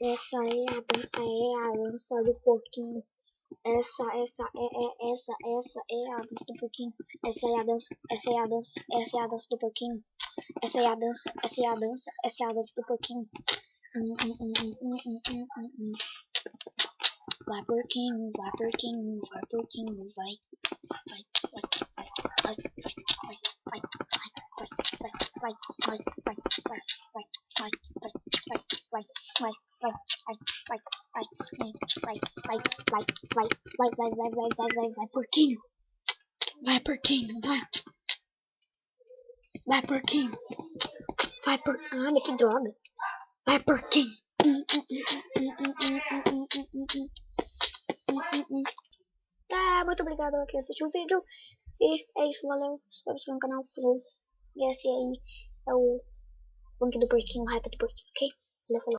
Essa é a dança do porquinho. Essa é a dança do porquinho. Essa é a dança do porquinho. Essa é a dança do porquinho. Vai porquinho, vai porquinho, vai porquinho, vai. Vai porquinho. Vai porquinho, vai. Vai porquinho. Vai por... Ah, que droga. Vai porquinho. Tá, muito obrigado a quem assistiu o vídeo. E é isso, valeu. Se inscreve no canal, falou. E esse aí é o funk do porquinho, o rap do porquinho, ok? Valeu, falou.